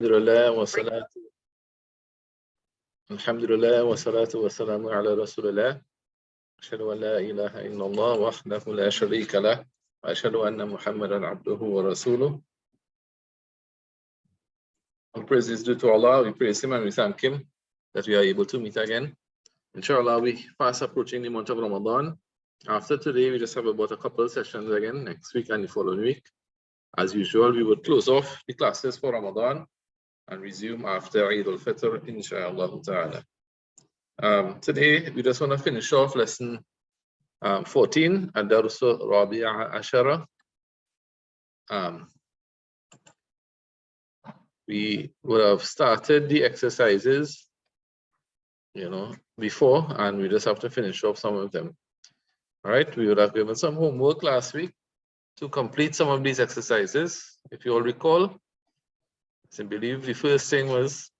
Alhamdulillah wa salatu wa salamu ala Rasulullah. Ashhadu an la ilaha illallah wahdahu la sharika lah wa ashhadu anna Muhammadan abduhu wa rasuluh. All praise is due to Allah. We praise Him and we thank Him that we are able to meet again. Inshallah, we fast approaching the month of Ramadan. After today, we just have about a couple of sessions again next week and the following week. As usual, we would close off the classes for Ramadan and resume after Eid al-Fitr, inshallah ta'ala. Today, we just want to finish off lesson 14, Ad-Darsu Rabi'a Ashara. We would have started the exercises, before, and we just have to finish off some of them. All right, we would have given some homework last week to complete some of these exercises. If you all recall, I believe the first thing was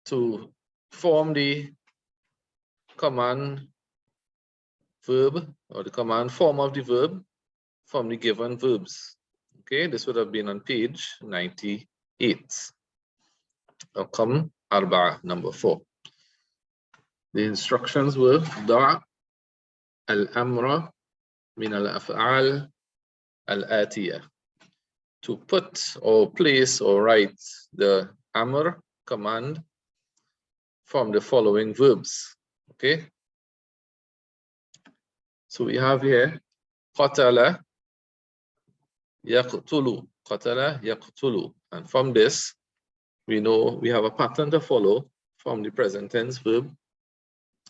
to form the command verb or the command form of the verb from the given verbs. Okay, this would have been on page 98. Raqam Arba'a, number 4. The instructions were Da' al-amra min al-af'al al-atiyah. To put or place or write the amr command from the following verbs. Okay. So we have here qatala yaqtulu, qatala yaqtulu, and from this we know we have a pattern to follow from the present tense verb.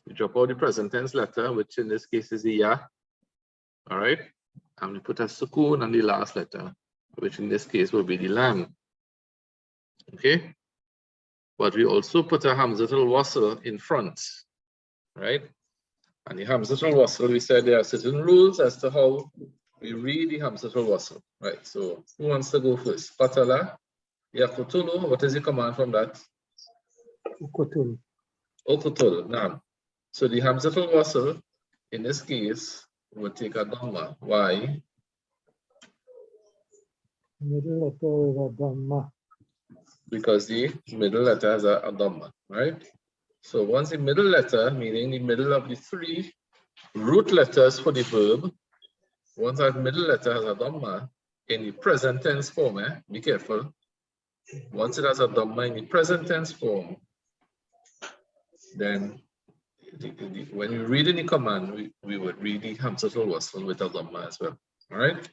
We drop out the present tense letter, which in this case is the ya. All right, and we put a sukoon on the last letter, which in this case will be the lam. Okay, but we also put a hamzatul wasl in front, right? And the hamzatul wasl, we said there are certain rules as to how we read the hamzatul wasl, right? So who wants to go first? Qatala yaqtulu. What is the command from that? Uqtul. Uqtul. Naam. So the hamzatul wasl in this case would take a dhamma. Why? Middle letter is a dhamma. Because the middle letter has a dhamma, right? So once the middle letter, meaning the middle of the 3 root letters for the verb, once that middle letter has a dhamma in the present tense form, be careful. Once it has a dhamma in the present tense form, then when you read any command, we would read the hamzatul wasl with a dhamma as well. All right.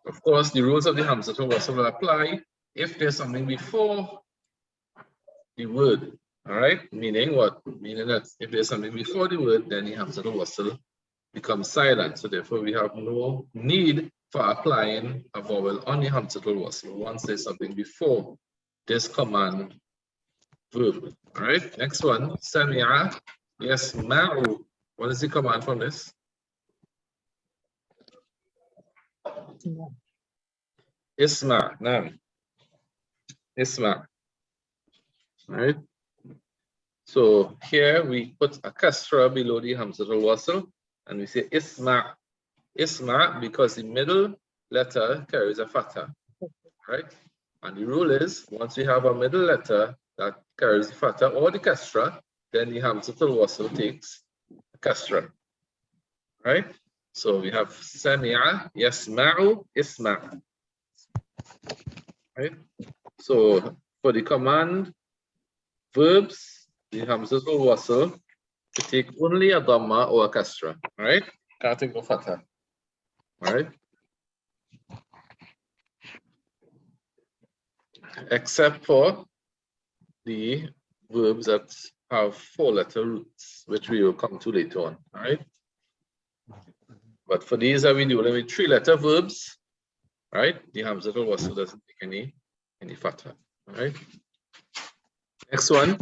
Of course, the rules of the hamzatul wasl will apply if there's something before the word. All right. Meaning what? Meaning that if there's something before the word, then the hamzatul wasl becomes silent. So therefore, we have no need for applying a vowel on the hamzatul wasl once there's something before this command verb. All right. Next one. Sami'a yasma'u. What is the command from this? Isma. Naam. Isma. All right. So here we put a kasra below the hamzatul wasl and we say isma. Isma because the middle letter carries a fatha. Right? And the rule is once we have a middle letter that carries the fatha or the kasra, then the hamzatul wasl takes a kasra. Right? So we have sami'a, yasma'u, isma'. Right? So for the command verbs, the hamzatul wasl to take only a dhamma or a kasra. All right? Can't take no fatha. All right? Except for the verbs that have 4-letter roots, which we will come to later on. All right? But for these that we do with 3-letter verbs, right? The hamzatul wasl doesn't take any fatha. All right? Next one,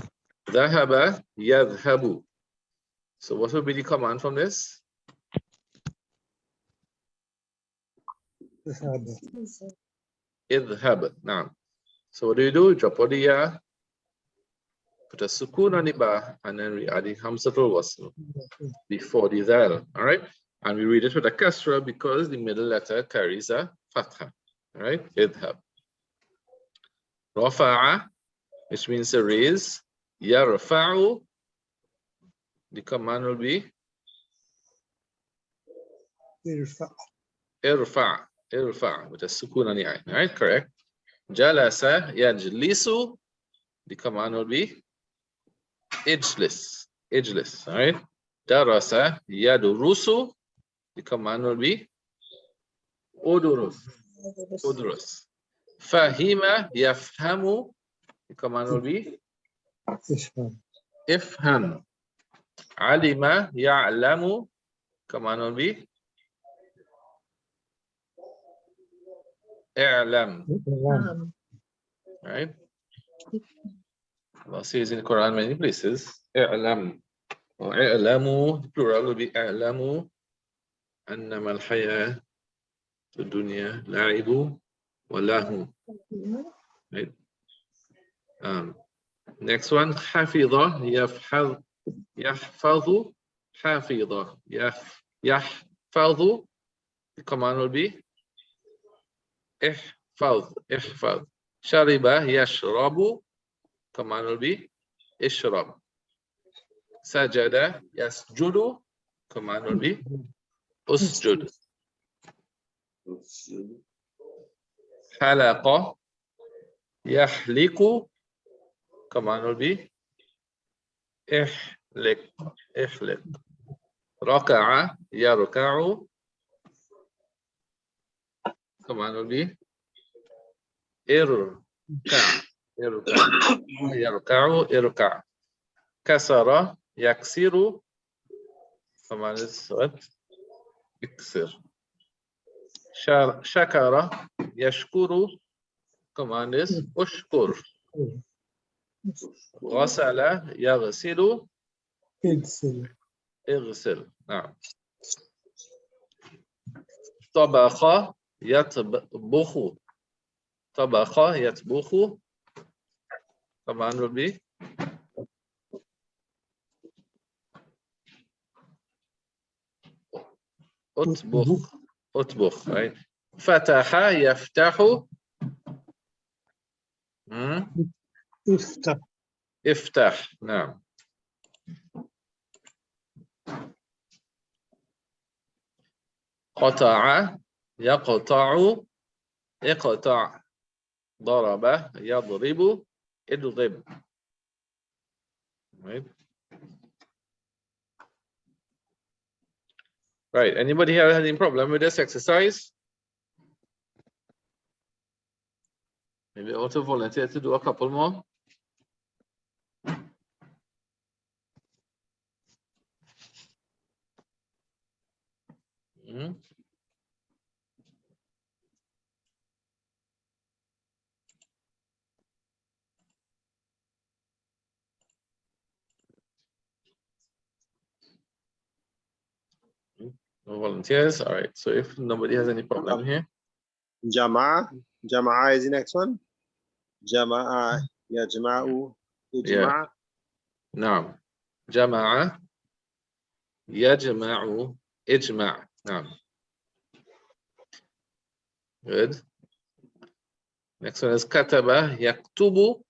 dhahaba yadhhabu. So what will be the command from this? Idhhab. Now, so what do? Drop out the ya, put a sukoon on the ba, and then we add the hamzatul wasl before the zal. All right, and we read it with a kasra because the middle letter carries a fatha. All right, idhhab. Rafa'a, which means to raise. Yarfa'u, the command will be irfa. Irfa, with a sukun on the eye. All right, correct. Jalasa yajlisu, the command will be ijlis. All right. Darasa yadurusu, the command will be udurus. Fahima yafhamu, the command will be ifham. Alima ya'lamu, command will be i'lam. Right? Allah says in the Quran many places, i'lam. Or i'lamu, the plural will be i'lamu annama al-hayat ad-dunya la'ibu wa lahu. Right? Next one, hafidha yahfadhu hafidha yahfadhu, the command will be ihfadh. Shariba yashrabu, command will be ishrab. Sajada yasjudu, command will be usjud. Halaqa yahliku, command will be ihliq. Raka'a yarka'u, command will be irka'. Kasara yaksiru, command is what? Iksir. Shakara yashkuru, command is ushkur. Ghasala yaghsilu, اغسل. نعم. طبخ يطبخ. command will be اطبخ. Right? فتح يفتح. افتح. نعم. قطع يقطع. اقطع. ضرب يضرب. اضرب. Right. Anybody here have any problem with this exercise? Maybe also volunteer to do a couple more. No volunteers. All right. So if nobody has any problem here. Jama'a is the next one. Jama'a yajma'u ijma'. Naam. Jama'a yajma'u ijma'. Naam. Good. Next one is kataba yaktubu.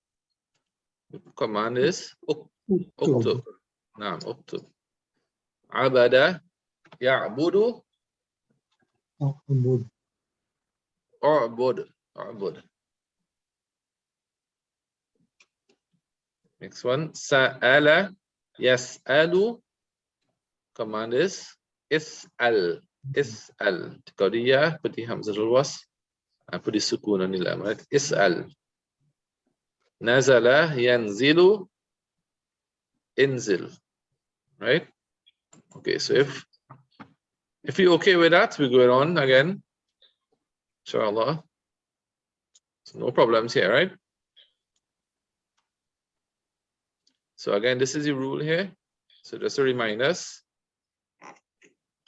The command is uktub. Naam, uktub. Abada ya'budu. U'bud. Next one, sa'ala yas'alu. Command is is'al. Qadiyah, put the hamzatul wasl and put the sukun on the lam, right? Is'al. Nazala yanzilu. Inzil. Right? Okay, so if you're okay with that, we go on again. Inshallah. So no problems here, right? So again, this is the rule here. So just to remind us,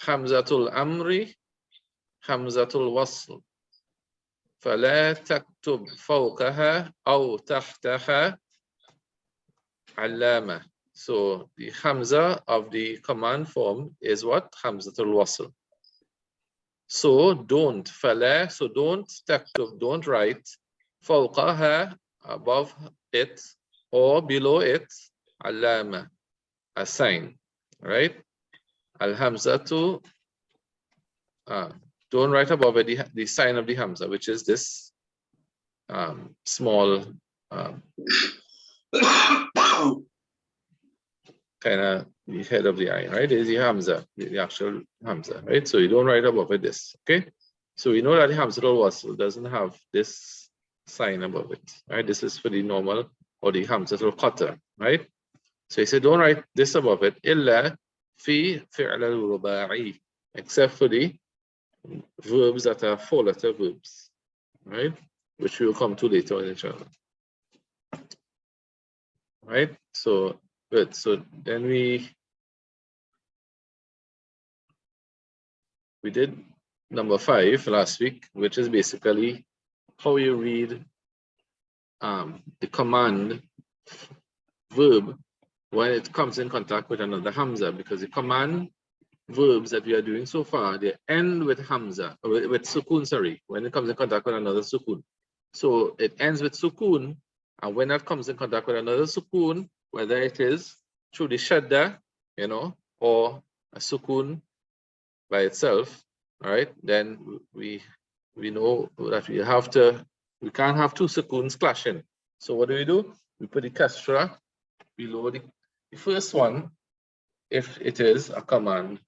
Hamzatul Amri, Hamzatul Wasl. فلا تكتب فوقها أو تحتها علامة. So the Hamza of the command form is what? Hamzatul Wasl. So don't, فلا, so don't تكتب, don't write فوقها above it or below it, alama, a sign, right? Al-hamzatu, don't write above it the sign of the hamza, which is this small kind of the head of the eye, right? Is the hamza, the actual hamza, right? So you don't write above it this, okay? So we know that the hamzatul wasl doesn't have this sign above it, right? This is for the normal or the hamzatul qatr, right? So he said, don't write this above it, illa fi fi'l al-ruba'i, except for the verbs that are four-letter verbs, right? Which we will come to later on, inshallah. Right? So good. So then we did number 5 last week, which is basically how you read the command verb when it comes in contact with another hamza, because the command verbs that we are doing so far, they end with hamza, with sukun, sorry, when it comes in contact with another sukun. So it ends with sukun, and when that comes in contact with another sukun, whether it is through the shadda, you know, or a sukun by itself, right? Then we know that we can't have two sukuns clashing. So what do? We put the kasra below the first one if it is a command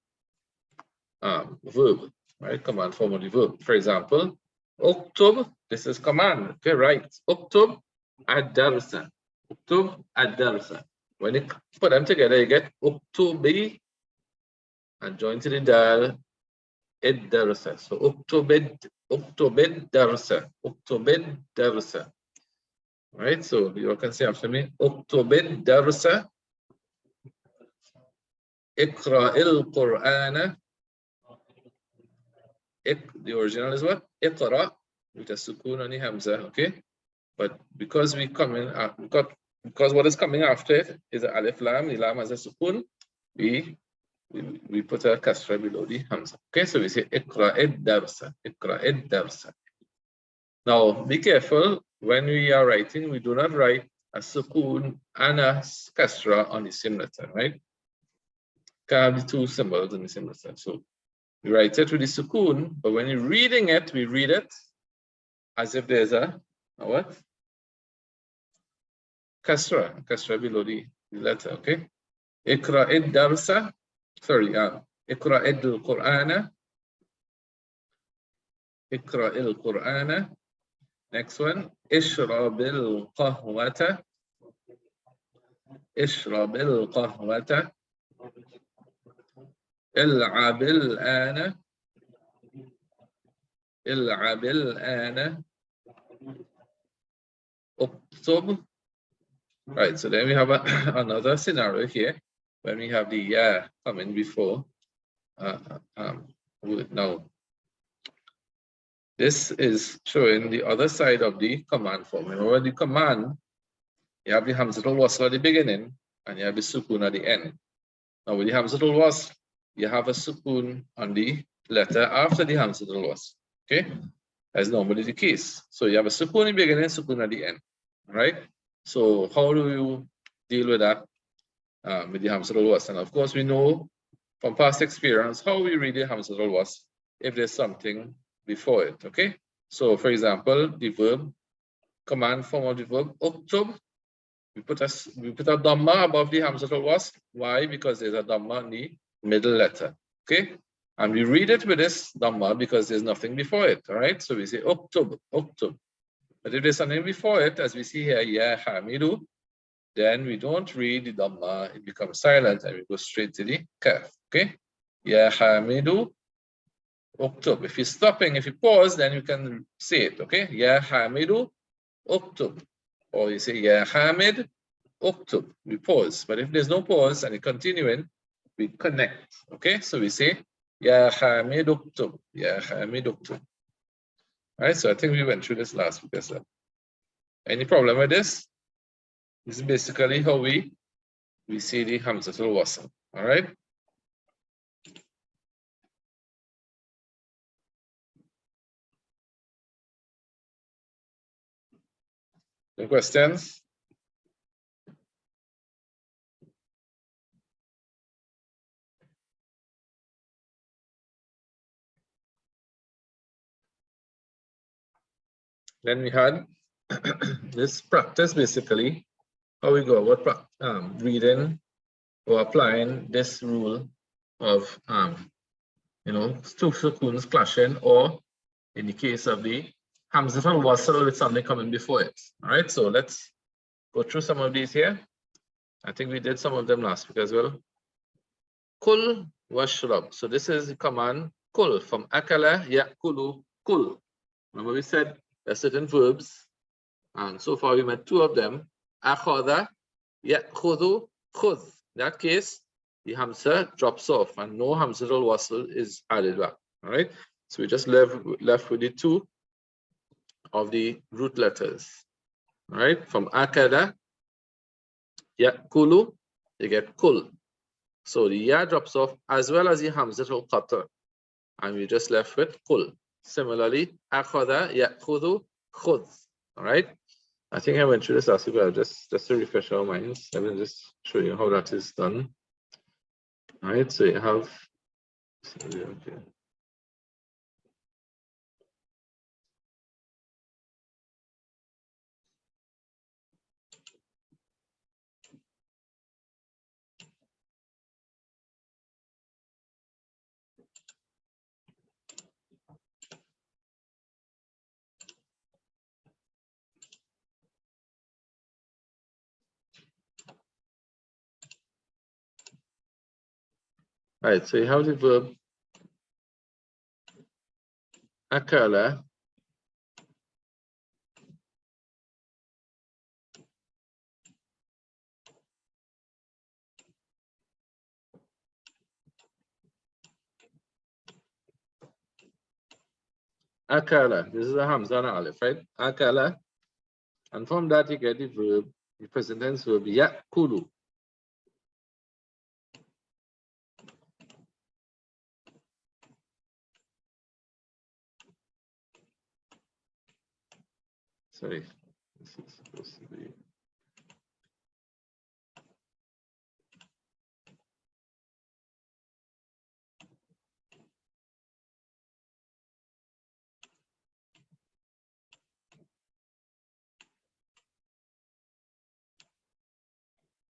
verb, right? Command form of the verb. For example, uktub, this is command. Okay, right. Uktub ad-darsa. Uktub ad-darsa. When you put them together, you get uktubi and join to the dal id-darsa. So uktubid darsa. Uktubid darsa. Right? So you can say after me, uktubid darsa. Iqra'il Qur'ana. The original is what? Iqra, with a sukun on the hamza, okay? But because we come in, because what is coming after it is a alif lam, the lam has a sukun, we put a kasra below the hamza. Okay, so we say Iqra darsa, Iqra darsa. Now, be careful when we are writing, we do not write a sukun and a kasra on the same letter, right? Can't have the two symbols on the same letter. So we write it with the sukun, but when you're reading it, we read it as if there's a what? Kasra below the letter, okay? Iqra darsa, sorry, Iqra al-Qur'ana. Iqra al-Qur'ana. Next one, Ishrab al-Qahwata. Ishrab al-Qahwata. العب الآن العب الآن اكتب. Right, so then we have another scenario here when we have the ya coming before now. This is showing the other side of the command form. Remember the command, you have the hamzatul wasl at the beginning and you have the sukun at the end. Now with the hamzatul wasl, you have a sukun on the letter after the hamzatul wasl. Okay, as normally the case. So you have a sukun in the beginning, sukun at the end. Right? So how do you deal with that with the hamzatul wasl? And of course, we know from past experience how we read the hamzatul wasl if there's something before it. Okay. So for example, the verb, command form of the verb, uktub. We put a dhamma above the hamzatul wasl. Why? Because there's a dhamma in the middle letter. Okay, and we read it with this dhamma because there's nothing before it. All right, so we say uktub, uktub. But if there's something before it, as we see here, ya hamidu, then we don't read the dhamma. It becomes silent, and we go straight to the kaf. Okay, ya hamidu, uktub. If you're stopping, if you pause, then you can say it. Okay, ya hamidu, uktub. Or you say, Ya Hamid, uktub. We pause. But if there's no pause and you're continuing, we connect. Okay, so we say, Ya Hamid uktub. Ya Hamid uktub. All right, so I think we went through this last week as well. Any problem with this? This is basically how we see the hamzatul wasl. All right. Any questions? Then we had this practice, basically, how we go about reading or applying this rule of, two sukoons clashing, or in the case of the Hamzat al-Wasl with something coming before it. All right, so let's go through some of these here. I think we did some of them last week as well. Kul washrab. So this is the command kul from akala yakulu kul. Remember we said there are certain verbs, and so far we met two of them. Akhadha yakhudu khud. In that case, the hamza drops off and no hamza al-wasl is added back. All right, so we just left with the two of the root letters. All right, from akada yakulu, you get kul. So the ya drops off as well as the hamza al-qata, and we just left with kul. Similarly, akhada yakhudu khud. All right, I think I went through this last week, but just to refresh our minds, let me just show you how that is done. All right, so you have, okay. All right, so you have the verb akala akala. This is a hamza and alif, right? Akala, and from that you get the verb, the present tense verb yakulu. Sorry, this is supposed to be.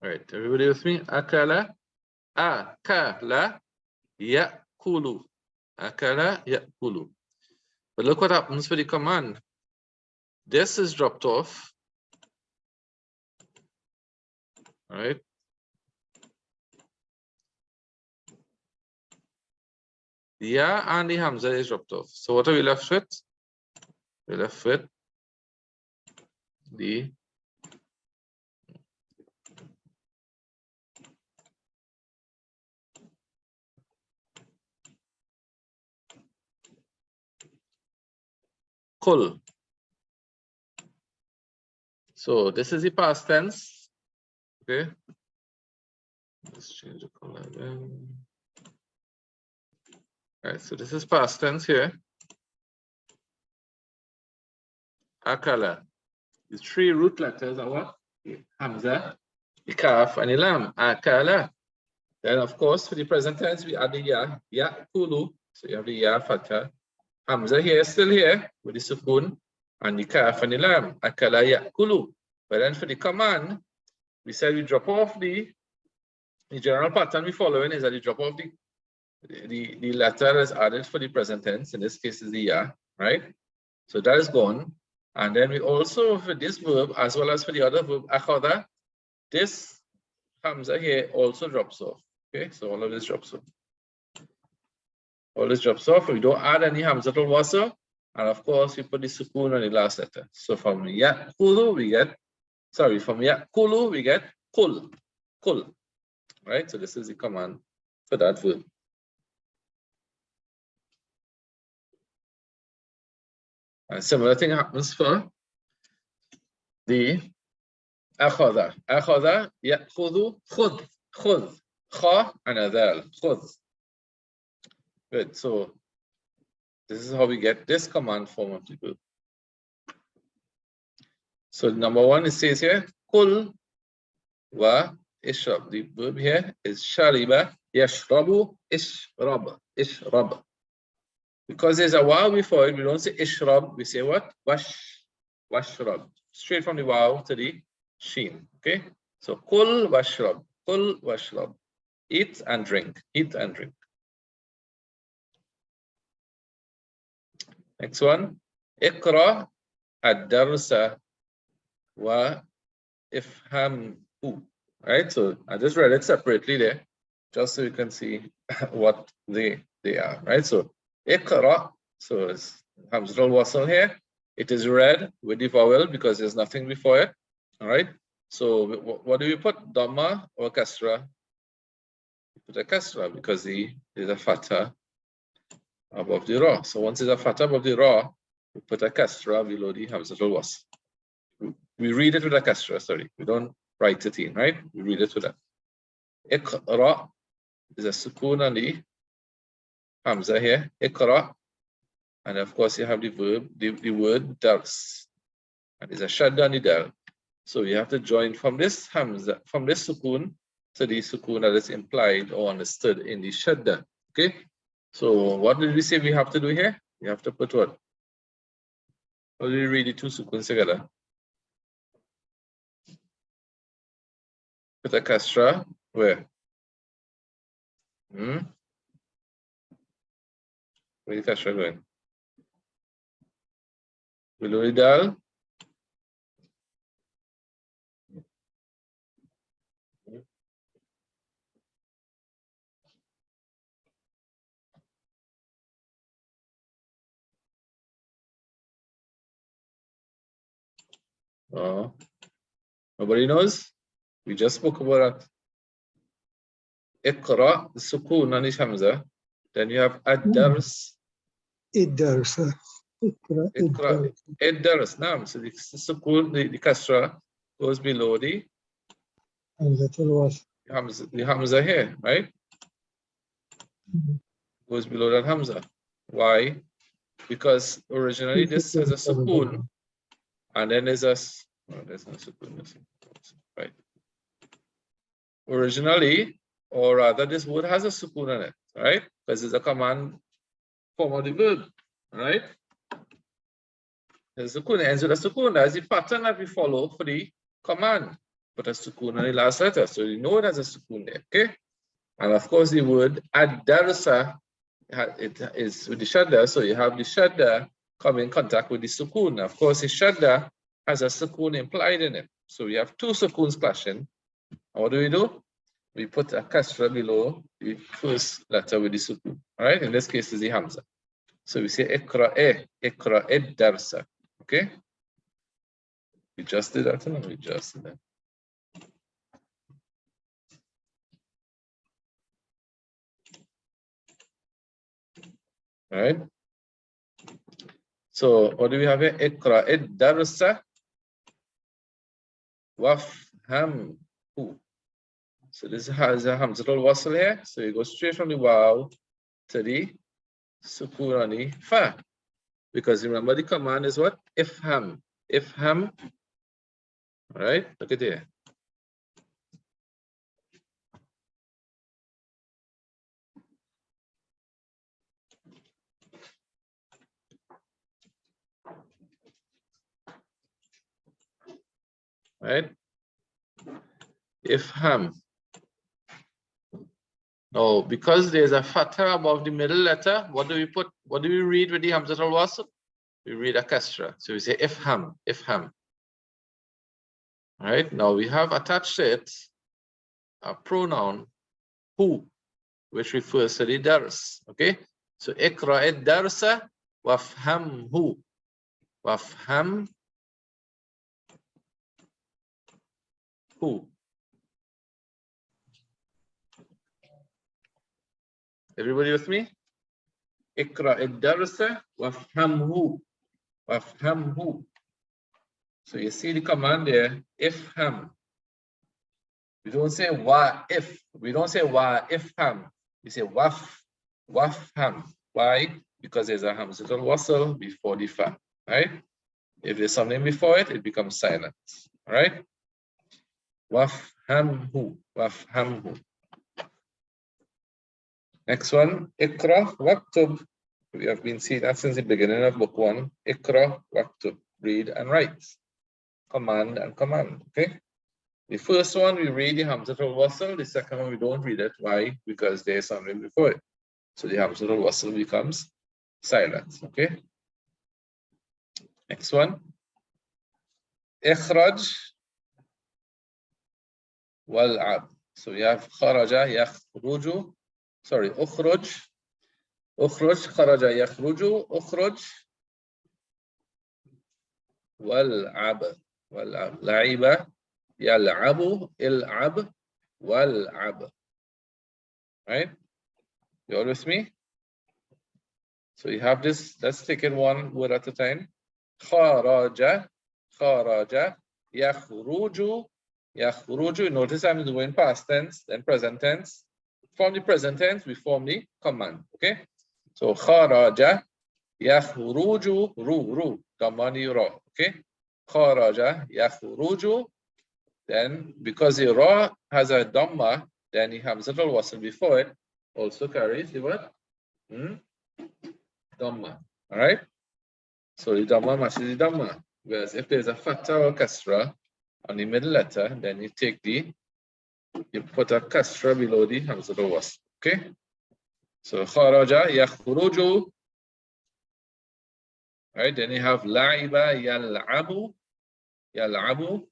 All right, everybody with me? Akala, akala, yakulu. Akala, yakulu. But look what happens for the command. This is dropped off. All right. The ya and the hamza is dropped off. So what are we left with? We're left with the kul. So this is the past tense. Okay. Let's change the color again. All right, so this is past tense here. Akala. The three root letters are what? The hamza, the kaf, and the lam. Akala. Then, of course, for the present tense, we add the ya, yakulu. So you have the ya, fatha. Hamza here, still here, with the sukun, and the kaf and the lam. Akala yakulu. But then for the command, we said we drop off the general pattern we following is that you drop off the letter that is added for the present tense. In this case is the ya, right? So that is gone. And then we also, for this verb, as well as for the other verb, akhada, this hamza here also drops off. Okay, so all of this drops off. All this drops off. We don't add any hamzatul wasl, and of course we put the sukun on the last letter. So from yakulu we get, from yakulu we get kul, kul. Right? So this is the command for that verb. And similar thing happens for the akhada. Akhada, yakhudu, khud, khud, kha, and adal, khud. Good. So this is how we get this command form of the verb. So number one, it says here, kul wa ishrab. The verb here is shariba, yashrabu, ishrab. Because there's a waw before it, we don't say ishrab, we say what? Washrab. Straight from the waw to the sheen. Okay? So kul washrab. Kul washrab. Eat and drink. Eat and drink. Next one. Iqra ad-darsa wa ifhamhu. Right? So I just read it separately there, just so you can see what they are. Right? So Iqra, so it's Hamzatul Wasl here. It is read with the vowel because there's nothing before it. All right. So what do we put? Dhamma or kasra? We put a kasra because there's a fatha above the ra. So once there's a fatha above the ra, we put a kasra below the Hamzatul Wasl. We read it with a kasra, sorry. We don't write it in, right? We read it with that. Iqra is a sukoon on the Hamza here. Iqra. And of course, you have the verb, the word dars. And there's a shadda on the dal. So you have to join from this Hamza, from this sukoon to the sukoon that is implied or understood in the shadda. Okay? So what did we say we have to do here? We have to put what? How do we read the two sukoons together? Put a kasra where? Where is the kasra going? Below the dal. Oh, nobody knows? We just spoke about that. Iqra, the sukoon on the Hamza. Then you have ad-dars. الدرس اقرأ Iqra, الدرس ad-dars. Naam. So the sukoon, the kasra goes below the همزة الوصل. Hamza here, right? Goes below that Hamza. Why? Because originally this has a sukoon, and then there's a there's no sukoon, right? Originally, or rather, this word has a sukoon in it, right? Because it's a command form of the verb, right? There's a sukoon, ends with a sukoon. That's the pattern that we follow for the command. Put a sukoon on the last letter, so you know it has a sukoon there, okay? And of course, the word ad-darsa, it is with the shadda, so you have the shadda come in contact with the sukoon. Of course, the shadda has a sukoon implied in it. So we have two sukoons clashing. And what do? We put a kasra below the first letter with the sukoon. All right, in this case is the hamza. So we say iqra darsa. Okay? We just did that, and we just did that. All right. So what do we have here? Iqra darsa wafhamhu. So this has a hamzatul wasl here. So you go straight from the waw to the sukoon on the fa. Because remember the command is what? Ifham. Ifham. All right, look at here. Right? Ifham. Now, because there's a fatha above the middle letter, what do we put? What do we read with the hamzatul wasl? We read a kasra. So we say ifham, ifham. All right, now we have attached to it a pronoun who, which refers to the dars. Okay, so iqra ad-darsa wafhamhu. Wafham who. Everybody with me? Iqra ad-darsa wafhamhu. Wafhamhu. So you see the command there, ifham. We don't say wa if. We don't say wa ifham. We say wafham. Why? Because there's a hamzatul wasl before the fa, right? If there's something before it, it becomes silent. All right? Wafhamhu. Wafhamhu. Next one, Ikra waktub. We have been seeing that since the beginning of book 1. Ikra waktub. Read and write. Command and command. Okay? The first one we read the Hamzatul Wasl, the second one we don't read it. Why? Because there's something before it. So the Hamzatul Wasl becomes silent. Okay? Next one. Ikhraj wal'ab. So we have kharaja yakhruju. Sorry, ukhruj. Ukhruj, kharaja yakhruju, ukhruj wal'ab. Wal'ab. La'iba yal'abu, il'ab, wal'ab. Right? You all with me? So you have this, let's take it one word at a time. Kharaja, kharaja, yakhruju, yakhruju. Notice I'm doing past tense, then present tense. From the present tense, we form the command. Okay? So kharaja, yakhruju, ru, damani ra. Okay? Kharaja, yakhruju. Then because the ra has a dhamma, then the hamzatul wasl before it also carries the what? Dhamma. All right? So the dhamma matches the dhamma. Whereas if there's a fatha or kasra on the middle letter, then you put a kasra below the hamzatul wasl. Okay? So kharaja yakhruju. Right? Then you have la'iba yal'abu, yal'abu.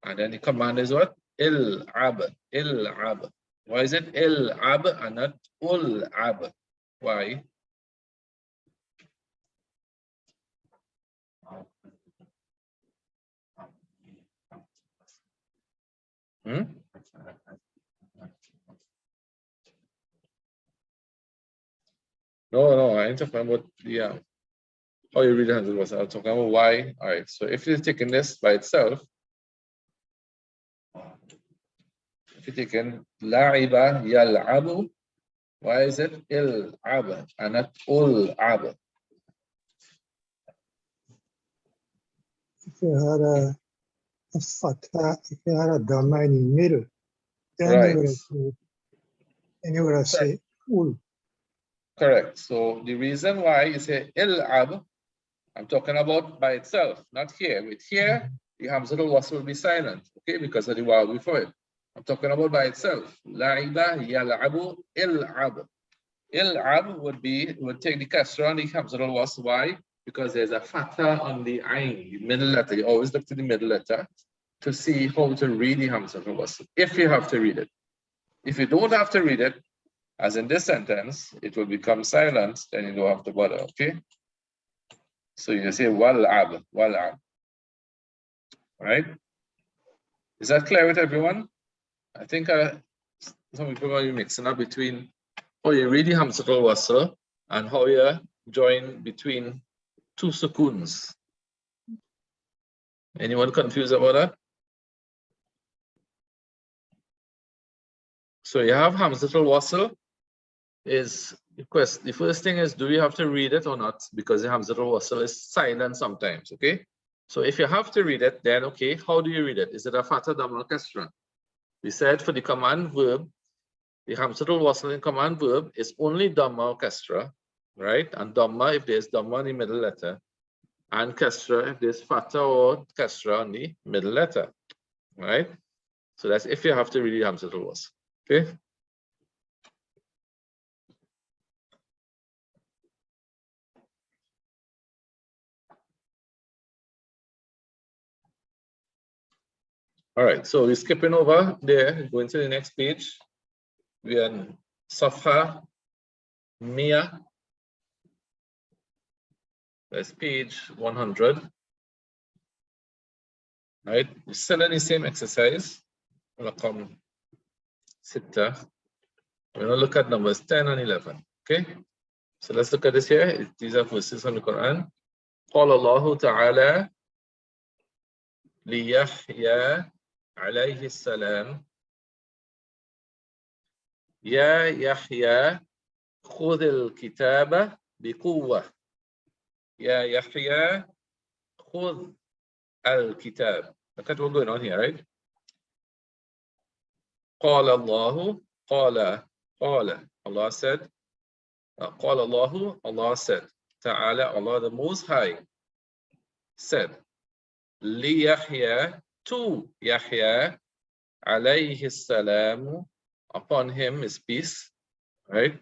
And then the command is what? Il'ab, il'ab. Why is it il'ab and not ul'ab? Why? No, I ain't talking about the how you read the Hamzatul Wasl. I'm talking about why. All right, so if you're taking this by itself, if you're taking la'iba yal'abu, why is it il'ab and not ul'ab? If you had a fatha, if you had a dhamma in the middle, then Right. you would have said ul. Correct. So the reason why you say il'ab, I'm talking about by itself, not here. With here, the Hamzatul Wasl will be silent, okay, because of the waw before it. I'm talking about by itself. La'iba yal'abu il'ab. Il'ab would take the kasra on the Hamzatul Wasl. Why? Because there's a fatha on the ayn, the middle letter. You always look to the middle letter to see how to read the Hamzatul Wasl, if you have to read it. If you don't have to read it, as in this sentence, it will become silent, then you don't have to bother, okay? So you say wal'ab, wal'ab. Right? Is that clear with everyone? I think some people are mixing up between how you read the Hamzatul Wasl and how you join between two sukuns. Anyone confused about that? So you have Hamzatul Wasl is the first thing is, do you have to read it or not? Because the Hamzatul Wasl is silent sometimes, okay? So if you have to read it, then okay, how do you read it? Is it a fatha, dhamma, or kasra? We said for the command verb, the Hamzatul Wasl in command verb is only dhamma or kasra, right? And dhamma if there's dhamma in the middle letter, and kasra if there's fatha or kasra on the middle letter, right? So that's if you have to read the Hamzatul Wasl, okay? All right, so we're skipping over there, going to the next page. We are in Safha Mia. That's page 100. Right, we're still in the same exercise. Rakam Sitta. We're going to look at numbers 10 and 11. Okay, so let's look at this here. These are verses from the Quran. قال الله تعالى ليحيى عليه السلام يا يحيى خذ الكتاب بقوة. يا يحيى خذ الكتاب. Look at what's going on here, right? قال الله قال Allah said, قال الله, Allah said, Ta'ala, Allah the Most High said, ليحيى, to Yahya, alayhi salam, upon him is peace, right?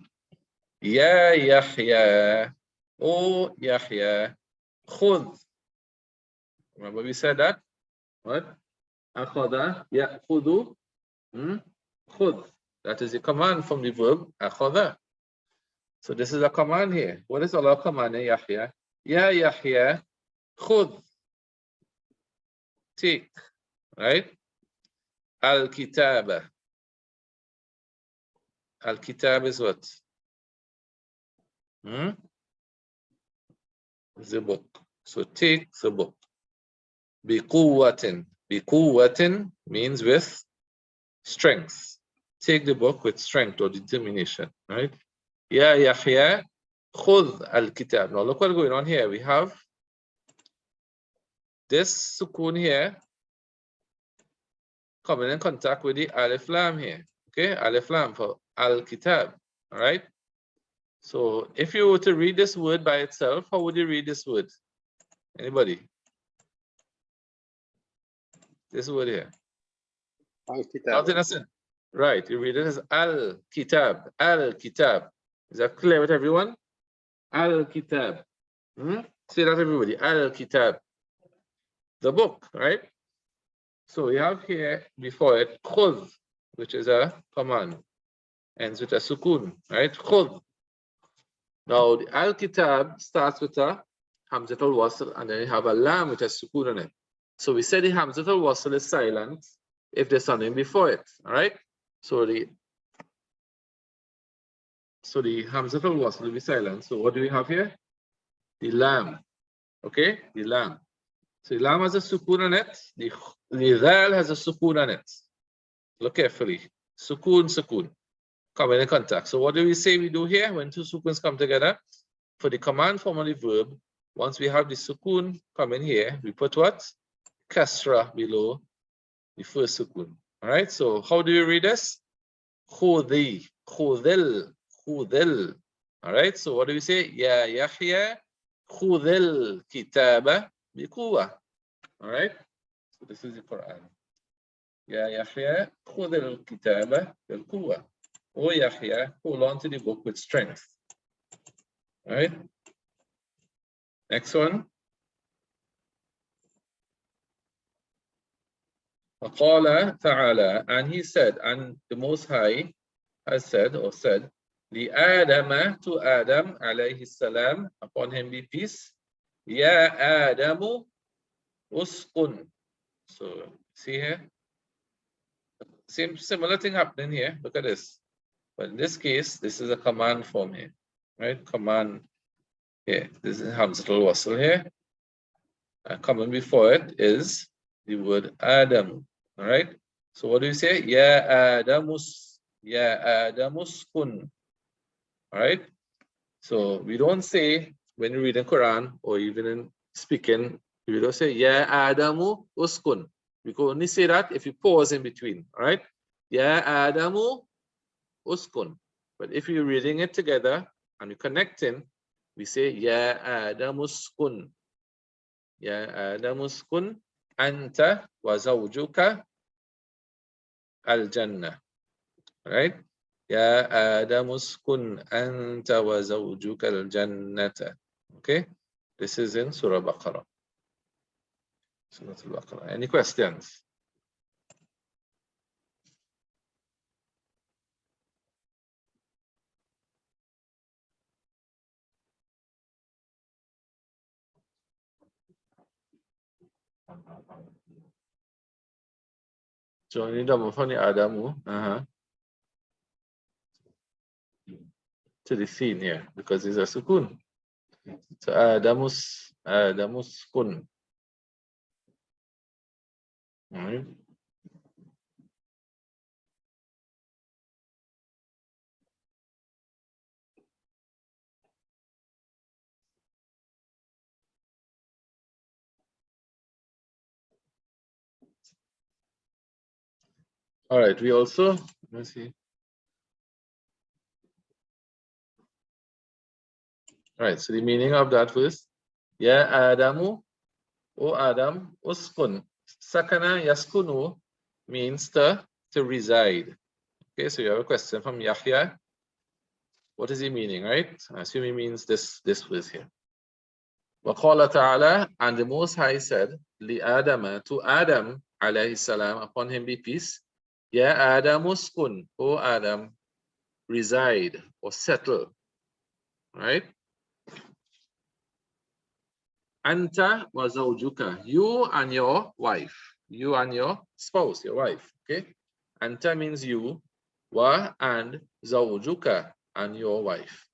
Ya Yahya, O Yahya, khudh. Remember we said that? What? Akhadha, ya'khudhu, khudh. That is a command from the verb akhadha. So this is a command here. What is Allah commanding Yahya? Ya Yahya, khudh. Take, right? Al-kitaba. Al-kitab is what? The book. So take the book. Biquwwatin. Biquwwatin means with strength. Take the book with strength or determination, right? Ya Yahya, khudh al-kitab. Now look what's going on here. We have this sukun here coming in contact with the alif lam here. Okay, alif lam for al-kitab. All right. So if you were to read this word by itself, how would you read this word? Anybody? This word here. Al-Kitab. Right, you read it as al-kitab. Al-kitab. Is that clear with everyone? Al-kitab. Say that everybody. Al-kitab. The book, right? So we have here before it khudh, which is a command. Ends with a sukun, right? Khudh. Now the al-kitab starts with a hamzatul wasl, and then you have a lam with a sukun on it. So we said the hamzatul wasl is silent if there's something before it, all right? So the hamzatul wasl will be silent. So what do we have here? The lam, okay? The lam. So the lam has a sukun on it. The dhal has a sukun on it. Look carefully. Sukun, sukun. Coming in contact. So what do we say we do here when two sukuns come together? For the command form of the verb, once we have the sukun coming here, we put what? Kasra below the first sukun. All right, so how do you read this? Khudhi, khudhil, khudhil. All right, so what do we say? Ya Yahya, khudhil kitaba biquwa. All right, so this is the Quran. Ya Yahya, khudhil kitaba biquwa. Oh Yahya, hold on to the book with strength. All right, next one. فقال تعالى, and he said, and the Most High has said or said, لآدم, to Adam alayhi salam, upon him be peace, Ya Adamu uskun. So see here, similar thing happening here. Look at this. But in this case, this is a command form here, right? Command here. This is hamzatul wasl here. And coming before it is the word Adam. All right. So what do you say? Ya Adamus. Ya Adamuskun. All right. So we don't say when you read the Quran or even in speaking, we don't say Ya Adamu uskun. We can only say that if you pause in between. All right. Ya Adamu uskun. But if you're reading it together and you're connecting, we say Ya Adamuskun. Ya Adamuskun anta wa zawjuka al-jannah. Right? Ya Adamuskun anta wa zawjuka al-jannata. Okay? This is in Surah Baqarah. Surah Al-Baqarah. Any questions? So ini dah move ni Adamu. To the scene here because it's a sukun. So Adamuskun. All right. All right, we also, let me see. All right, so the meaning of that verse, Ya Adamu, O Adam, uskun. Sakana yaskunu means to reside. Okay, so you have a question from Yahya. What is he meaning, right? I assume he means this verse here. وَقَالَ تَعَالَى, and the Most High said, لِآدَمَ, to Adam, alayhi salam, upon him be peace, Ya Adam uskun, O Adam, reside or settle, right? Anta wa zawjuka, you and your wife, you and your spouse, your wife, okay? Anta means you, wa and zawjuka, and your wife.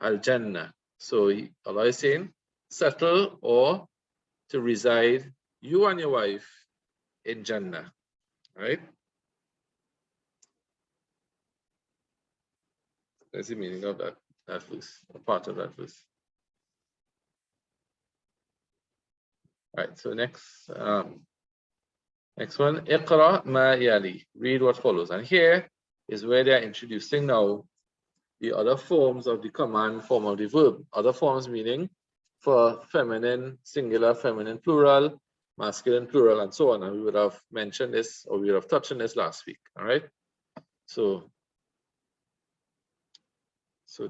Al-Jannah. So Allah is saying, settle or to reside, you and your wife in Jannah, right? That's the meaning of that verse, a part of that verse. Right, so next one, Iqra ma yali, read what follows. And here is where they are introducing now the other forms of the command form of the verb. Other forms meaning for feminine, singular, feminine, plural, masculine, plural, and so on. And we would have mentioned this, or we would have touched on this last week, all right? So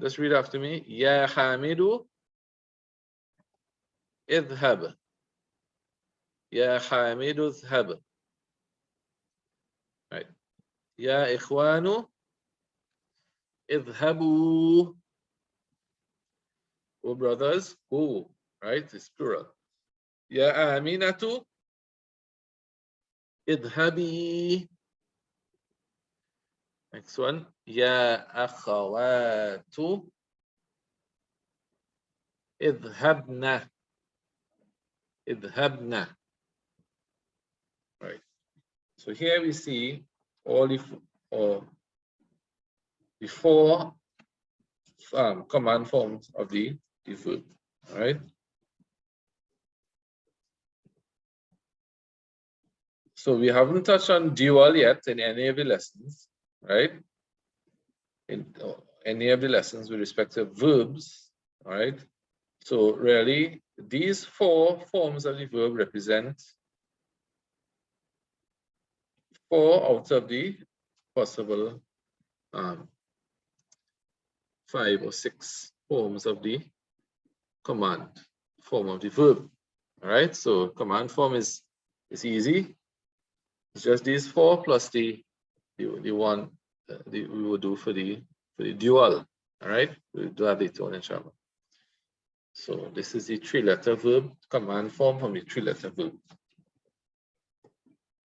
just read after me. Ya Hamidu, idhab. Ya Hamidu, idhab. Right. Ya Ikhwanu, idhabu. Oh, brothers, go. Right? It's plural. Ya Aminatu, idhabi. Next one. Ya Akhawatu, idhabna. Idhabna. Right. So here we see all the four command forms of the verb. All right. So we haven't touched on dual yet in any of the lessons, right? In any of the lessons with respect to verbs, all right? So really, these four forms of the verb represent 4 out of the possible 5 or 6 forms of the command form of the verb. All right, so command form is easy. It's just these 4 plus the one we will do for the dual. All right, we'll do that later on, inshallah. So this is the 3-letter verb command form from the 3-letter verb.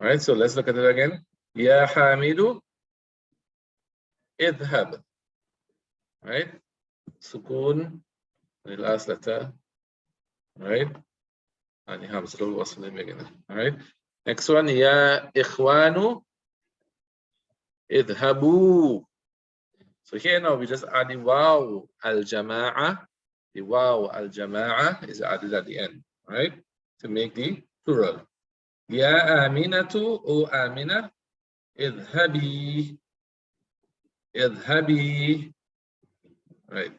All right, so let's look at it again. Ya Hamidu, idhab. Right, sukun, the last letter. All right, and the hamzatul wasl in the beginning. All right, next one. Ya Ikhwanu, idhabu. So here now we just add the waw al-jama'ah. The waw al-jama'ah is added at the end, right? To make the plural. Ya Aminatu, O Amina, idhabi. Idhabi. Right.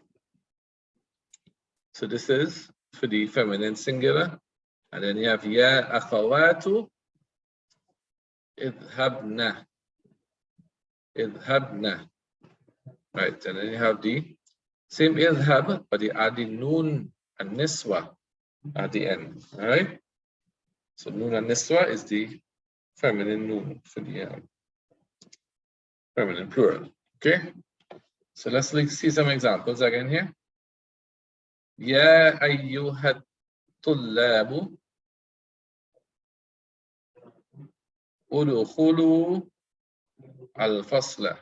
So this is for the feminine singular. And then you have Ya Akhawatu, idhabna. Idhabna. Right, and then you have the same idhab, but you add the noon and niswa at the end. All right. So noon and niswa is the feminine noon for the feminine plural. Okay. So let's see some examples again here. Ya ayyuhat tullabu udkhulu al-fasla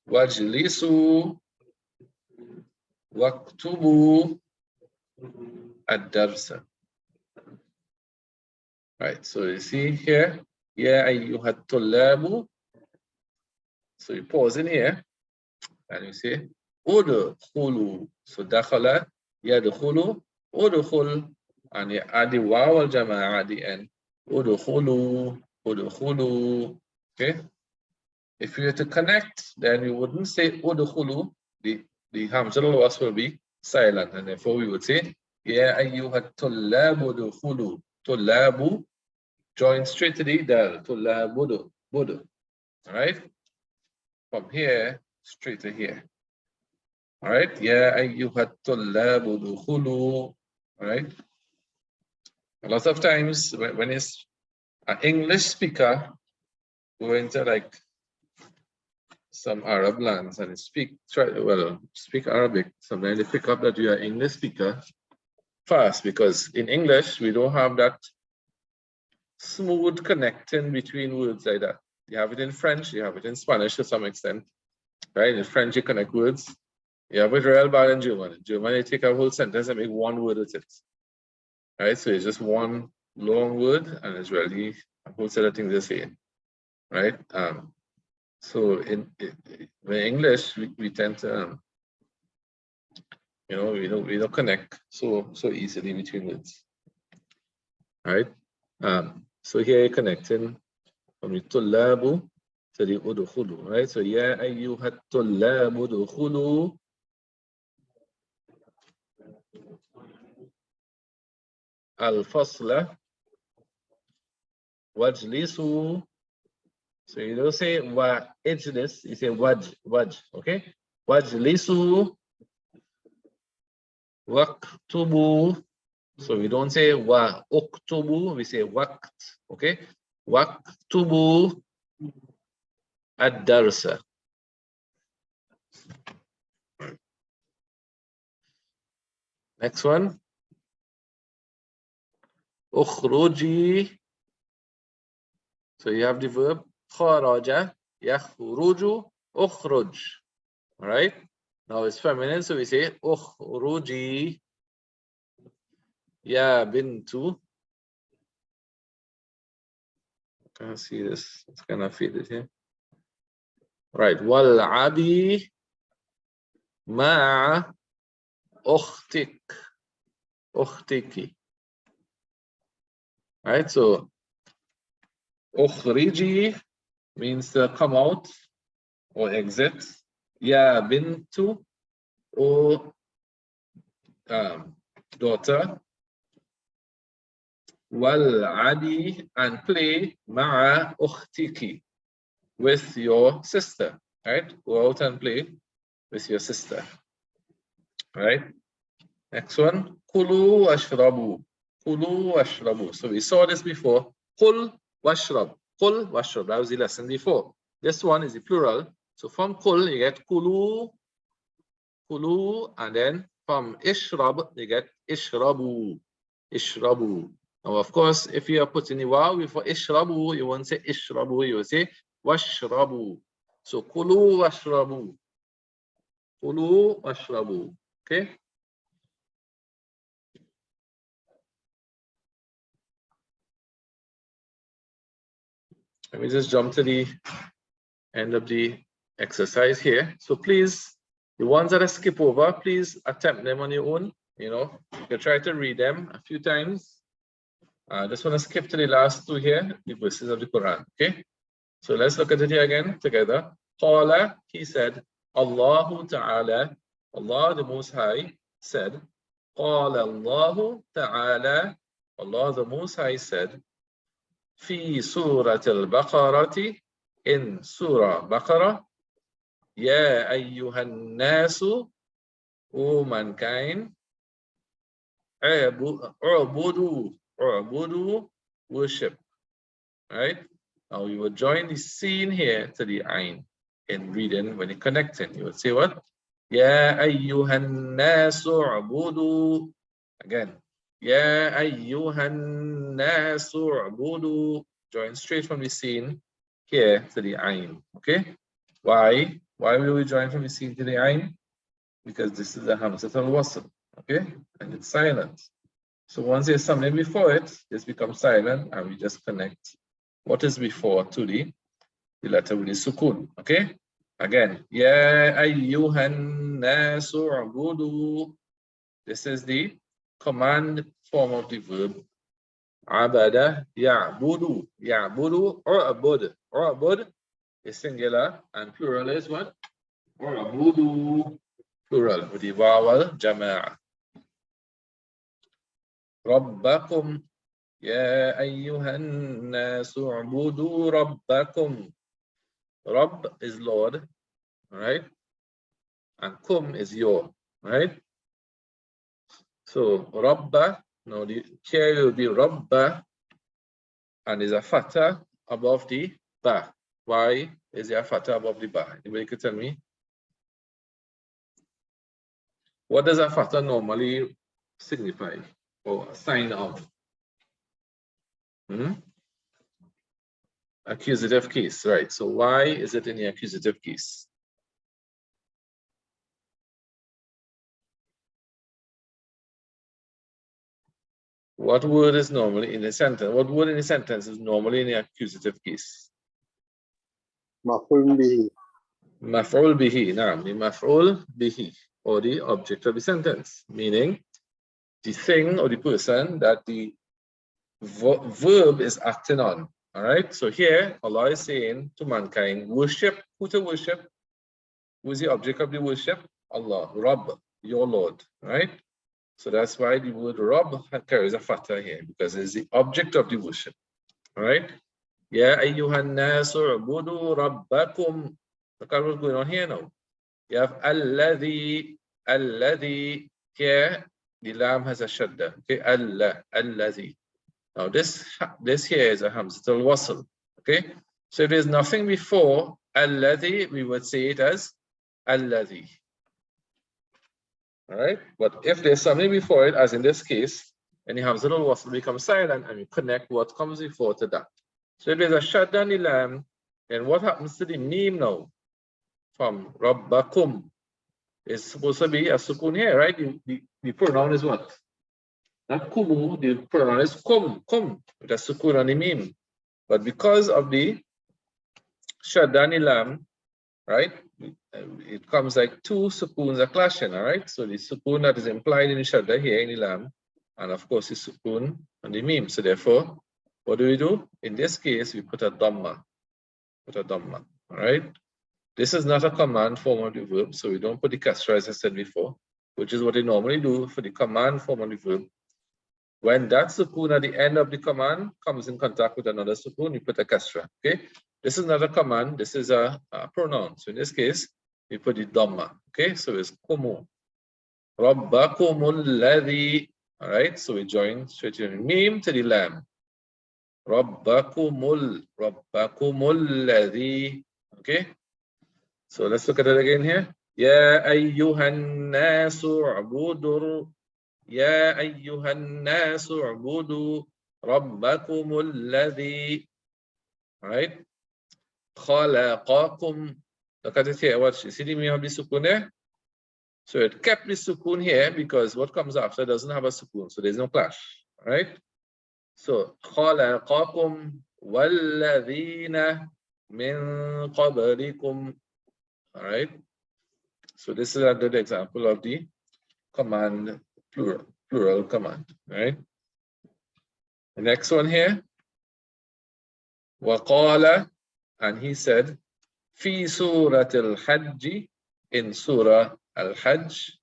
wajlisu waktubu ad-darsa. Right, so you see here, Ya ayyuhat tullabu. So you pause in here and you say udkhulu. So dakhala, yadkhulu, udkhul, and you add the waw al-jama'a at the end. Udkhulu, udkhulu. Okay. If you were to connect, then you wouldn't say udkhulu. The hamza al-wasl will be silent, and therefore we would say ya ayyuhat tullabu udkhulu. Tullabu join straight to the dal. Tullabu budu. All right. From here straight to here. All right. Ya ayyuhat tullabu udkhulu. All right. A lot of times when it's an English speaker going to like some Arab lands and speak Arabic, sometimes they pick up that you are an English speaker fast, because in English we don't have that smooth connecting between words like that. You have it in French, you have it in Spanish to some extent, right? In French you connect words. You have it real bad in German. In German you take a whole sentence and make one word with it. Right? So it's just one long word and it's really a whole set of things they're saying. Right? So in English, we tend to, we don't connect so easily between words. Right? So here you're connecting from the tullabu to the udkhulu. Right? So ya ayyuhat tullabu udkhulu al-fasla wajlisu. So you don't say wa ijlis, you say waj, okay? Wajlisu waqtubu. So we don't say wa uktubu, we say waqt, okay? Waqtubu ad-darsa. Next one. Ukhruji. So you have the verb kharaja, yakhruju, ukhruj. All right? Now it's feminine, so we say ukhruji ya bintu. Can't see this. It's kind of faded here. Right. Wal'abi ma'a ukhtik. Ukhtiki. Right? So ukhriji means to come out or exit. Ya bintu, or daughter. Wal'adi, and play ma'a ukhtiki, with your sister. Right? Go out and play with your sister. Right? Next one. Kulu washrabu. Kulu washrabu. So we saw this before. Kul washrab. Kul washrab. That was the lesson before. This one is the plural. So from kul you get kulu, kulu, and then from ishrab you get ishrabu, ishrabu. Now of course, if you are putting the waw before ishrabu, you won't say ishrabu, you will say washrabu. So kulu washrabu, kulu washrabu. Okay. Let me just jump to the end of the exercise here. So please, the ones that I skip over, please attempt them on your own. You can try to read them a few times. I just want to skip to the last two here, the verses of the Quran. Okay. So let's look at it here again together. Qala, he said, Allahu Ta'ala, Allah the Most High said, Qala Allahu Ta'ala, Allah the Most High said, Fi Surat al-Baqarati, in Surah Baqarah, Ya ayyuhan nasu, O mankind, u'budu, worship. Right? Now you would join the scene here to the ayn in reading when you're connecting. You would say what? Ya ayyuhan nasu u'budu. Again. Ya ayyuhan nasu u'budu. Join straight from the scene here to the ayn. Okay? Why? Why will we join from the scene to the ayn? Because this is the hamzat al-wasl. Okay? And it's silent. So once there's something before it, this becomes silent and we just connect what is before to the letter with the sukun. Okay? Again, Ya ayyuhan nasu u'budu. This is the command form of the verb Abada, ya'budu. Ya'budu, u'bud. U'bud is singular and plural is what? U'budu, plural with the vowel jama'a. Rabbakum, ya ayyuhan nasu u'budu rabbakum. Rabb is Lord, right? And kum is your, right? So Rabba, now the here will be Rabba, and is a fatha above the ba. Why is there a fatha above the ba? Anybody could tell me? What does a fatha normally signify or a sign of? Accusative case, right? So why is it in the accusative case? What word is normally in a sentence? What word in a sentence is normally in the accusative case? مفعول به. Maf'ul bihi. Now, the maf'ul bihi, or the object of the sentence, meaning the thing or the person that the verb is acting on. All right. So here, Allah is saying to mankind, worship. Who to worship? Who is the object of the worship? Allah, Rabb, your Lord. Right. So that's why the word Rabb carries a fatha here, because it's the object of the worship. All right. Ya ayyuhan nasu ubudu rabbakum. Look at what's going on here now. You have alladhi, alladhi. Here, the lam has a shadda. Okay, Allah, alladhi. Now this here is a hamzatul wasl. Okay, so if there's nothing before alladhi, we would say it as alladhi. All right, but if there's something before it, as in this case, and the hamzatul wasl becomes silent, and we connect what comes before to that. So if there's a shadda in the lam, then what happens to the meme now? From rabbakum, it's supposed to be a sukun here, right? The pronoun is what? Not kumu, the pronoun is kum, with a sukun on the meme. But because of the shaddani lam, right, it comes like two sukuns are clashing, all right? So the sukun that is implied in the shadda here in the lam, and of course the sukun on the meme. So therefore, what do? In this case, we put a dhamma, all right? This is not a command form of the verb, so we don't put the kasra as I said before, which is what we normally do for the command form of the verb. When that sukun at the end of the command comes in contact with another sukun, you put a kasra. Okay, this is not a command, this is a pronoun. So in this case, we put the dhamma. Okay, so it's kumu. Rabbakumul ladhi. All right, so we join straight in meme to the lam. Rabbakumul ladhi. Okay, so let's look at it again here. Ya ayyuhan nasu ubudur. Ya ayyuhan nasu ubudu rabbakumul ladhi. Right? Khalaqakum. Look at it here. Watch. You see the meaning of the sukun there? So it kept the sukun here because what comes after doesn't have a sukun. So there's no clash. Right? So khalaqakum walladhina min qablikum. All right? So this is another example of the command, plural command, right? The next one here, waqala, and he said, fi surat al-hajj, in surah al-hajj,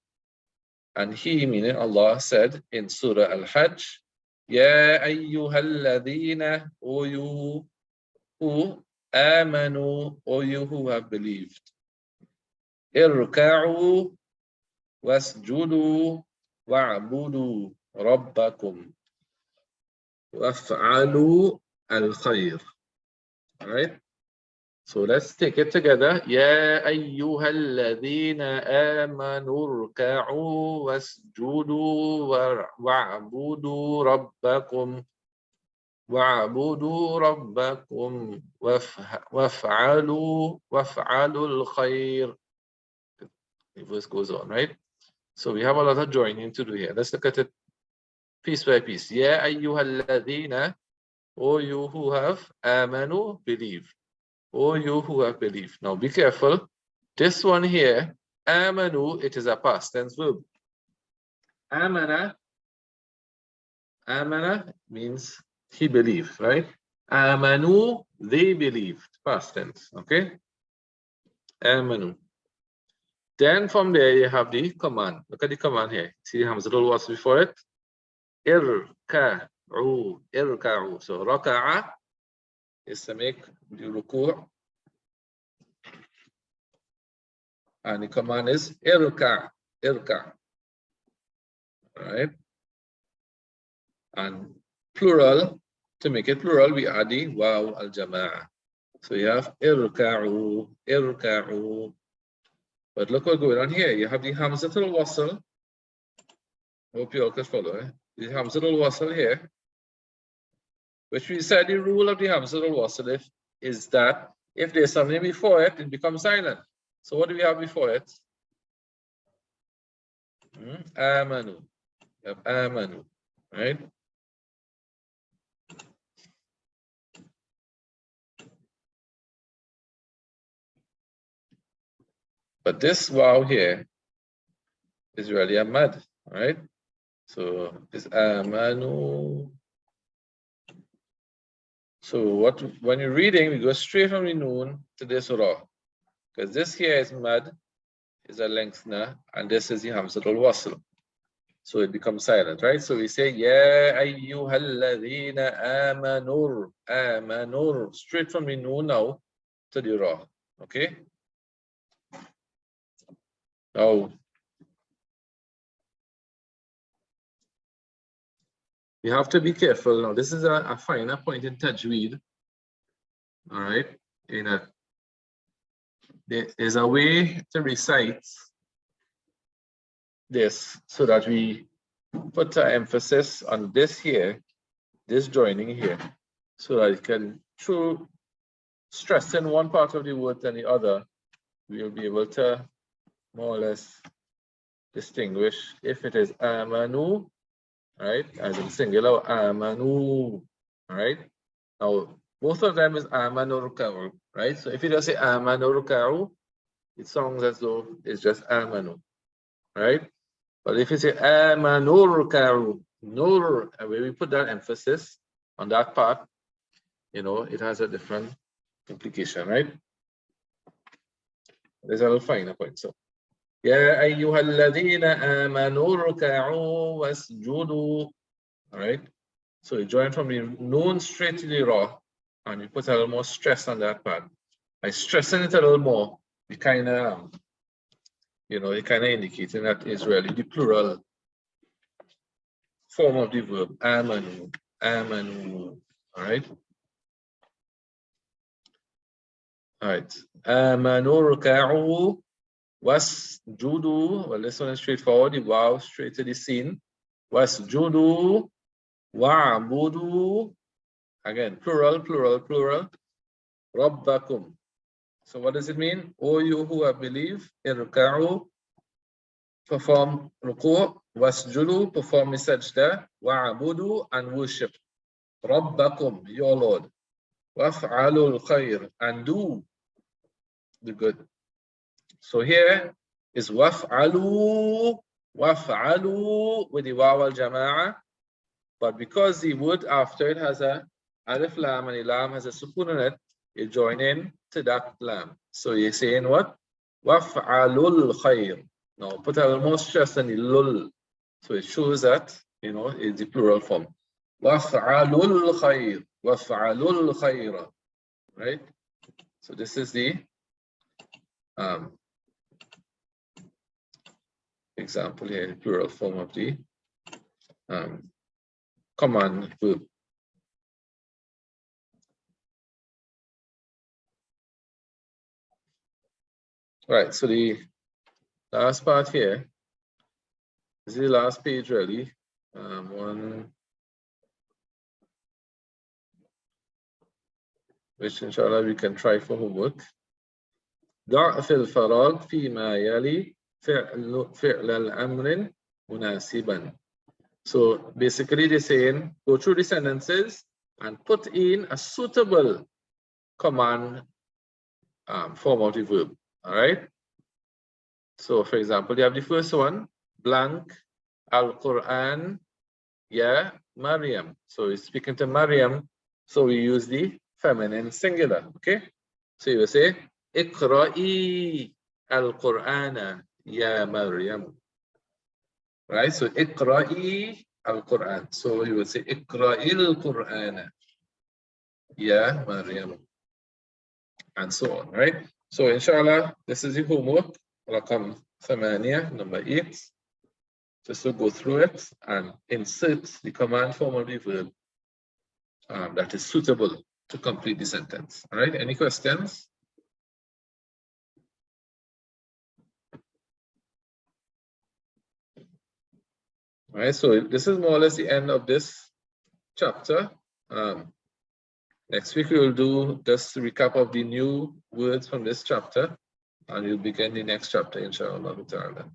and he, meaning Allah, said in surah al-hajj, ya ayyuhalladhina, O you who amanu, O you who have believed, irka'u wasjudu wa'budu rabbakum waf'alu al-khayr. All right, so let's take it together. Ya ayyuhalladhina amanu rka'u wasjudu wa'budu rabbakum waf'alu al-khayr. The verse goes on, right? So we have a lot of joining to do here. Let's look at it piece by piece. Ya ayyuhalladhina, O you who have amanu, believe. O you who have believed. Now be careful. This one here, amanu, it is a past tense verb. Amana means he believed, right? Amanu, they believed, past tense, okay? Amanu. Then from there you have the command. Look at the command here. See the hamzatul wasl before it? Irka'u, irka'u. So raka'a is to make the ruku'. And the command is irka', irka'. Right? And plural, to make it plural, we add the waw al-jama'ah. So you have irka'u, irka'u. But look what's going on here. You have the hamzatul wasl. Hope you all can follow. The hamzatul wasl here, which we said the rule of the hamzatul wasl is that if there's something before it, it becomes silent. So what do we have before it? Amanu. You have amanu, right? But this waw here is really a mad, right? So it's amanu. So when you're reading, we go straight from the noon to this raw. Because this here is mad, is a lengthener, and this is the hamzatul wasl. So it becomes silent, right? So we say, Ya ayyuhalladhina amanur, amanur, straight from the noon now to the raw. Okay? Now, you have to be careful. Now, this is a finer point in tajweed. All right? There is a way to recite this so that we put an emphasis on this here, this joining here, so that it can, through stressing one part of the word than the other, we'll be able to more or less distinguish if it is amanu, right, as in singular, amanu, right? Now, both of them is amanu ruka'u, right? So if you just say amanu ruka'u, it sounds as though it's just amanu, right? But if you say amanu ruka'u, nur, and when we put that emphasis on that part, you know, it has a different implication, right? There's a little finer point. So, Ya ayyuhalladhina amanu ruka'u wasjudu. All right. So you join from the noon straight to the raw, and you put a little more stress on that part. By stressing it a little more, you kind of, you know, you kind of indicating that is really the plural form of the verb, amanu, amanu. All right. All right. Amanu ruka'u wasjudu. Well, this one is straightforward. The wow straight to the scene. Wasjudu wa'budu. Again, plural, plural, plural. Rabbakum. So what does it mean? O you who have believed, irka'u, perform ruku', wasjudu, perform sajda, wa'budu, and worship. Rabbakum, your Lord. Waf'alul khair, and do the good. So here is waf'alu, waf'alu with the waw al jama'ah, but because the word after it has a alif lam and the lam has a sukun in it, you join in to that lam. So you're saying what? Waf'alul khair. Now put a little more stress on the lul. So it shows that, you know, it's the plural form. Waf'alul khair. Waf'alul khaira. Right? So this is the example here, plural form of the command verb. Right, so the last part here, this is the last page really. One, which inshallah we can try for homework. ضع في الفراغ فيما يلي فعل الأمر مناسبا. So basically they're saying, go through the sentences and put in a suitable command form of the verb. All right. So for example, you have the first one, blank, Al-Quran, yeah, Maryam. So he's speaking to Maryam. So we use the feminine singular. Okay. So you will say, Iqra'i al-Qur'ana ya Maryam. Right? So Iqra'i al-Qur'an. So you will say, Iqra'i al-Qur'ana ya Maryam. And so on. Right? So inshallah, this is the homework. Rakam 8, number 8. Just to go through it and insert the command form of the verb that is suitable to complete the sentence. All right, any questions? All right, so this is more or less the end of this chapter. Next week we will do just a recap of the new words from this chapter, and we'll begin the next chapter, inshallah ta'ala.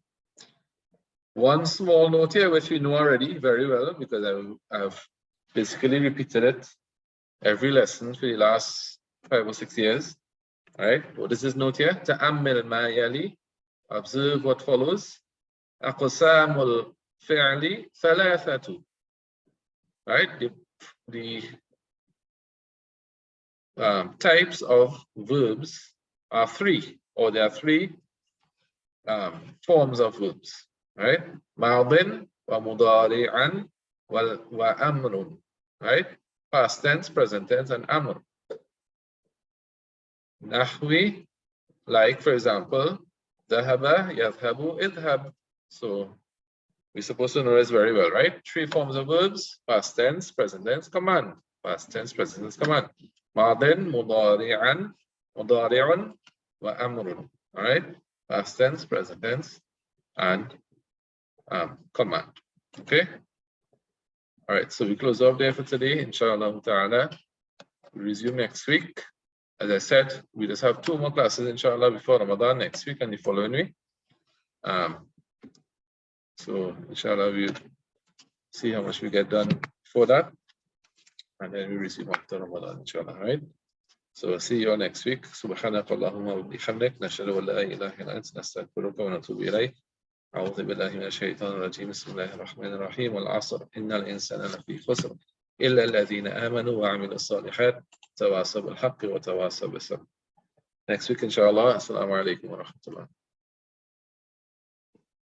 One small note here, which we know already very well, because I've basically repeated it every lesson for the last 5 or 6 years. All right, what is this note here? Ta'ammil ma yali. Observe what follows. Aqsamul fi'li thalathatu. Right, the types of verbs are 3, or there are 3 forms of verbs. Right, madin wa mudari'an wa amrun. Right, past tense, present tense, and amr. Nahwi, like for example, dhahaba, yadhabu, idhab. So we're supposed to know this very well, right? 3 forms of verbs: past tense, present tense, command. Past tense, present tense, command. Madin, mudari'an, mudari'un, wa amrun. All right, past tense, present tense, and command. Okay. All right, so we close off there for today. Inshallah ta'ala. We'll resume next week. As I said, we just have 2 more classes, inshallah, before Ramadan, next week and the following week. So, inshallah, we'll see how much we get done for that. And then we resume after Ramadan, inshallah, right? So, see you all next week. Subhanak Allahumma wa bihamdik. Nashhadu an la ilaha illa anta nastaghfiruka wa natubu ilayk. أعوذ بالله من الشيطان الرجيم. بسم الله الرحمن الرحيم. والعصر إن الإنسان لفي خسر إلا الذين آمنوا وعملوا الصالحات تواصوا بالحق وتواصوا بالصبر. Next week, inshallah. Assalamu alaikum wa rahmatullah.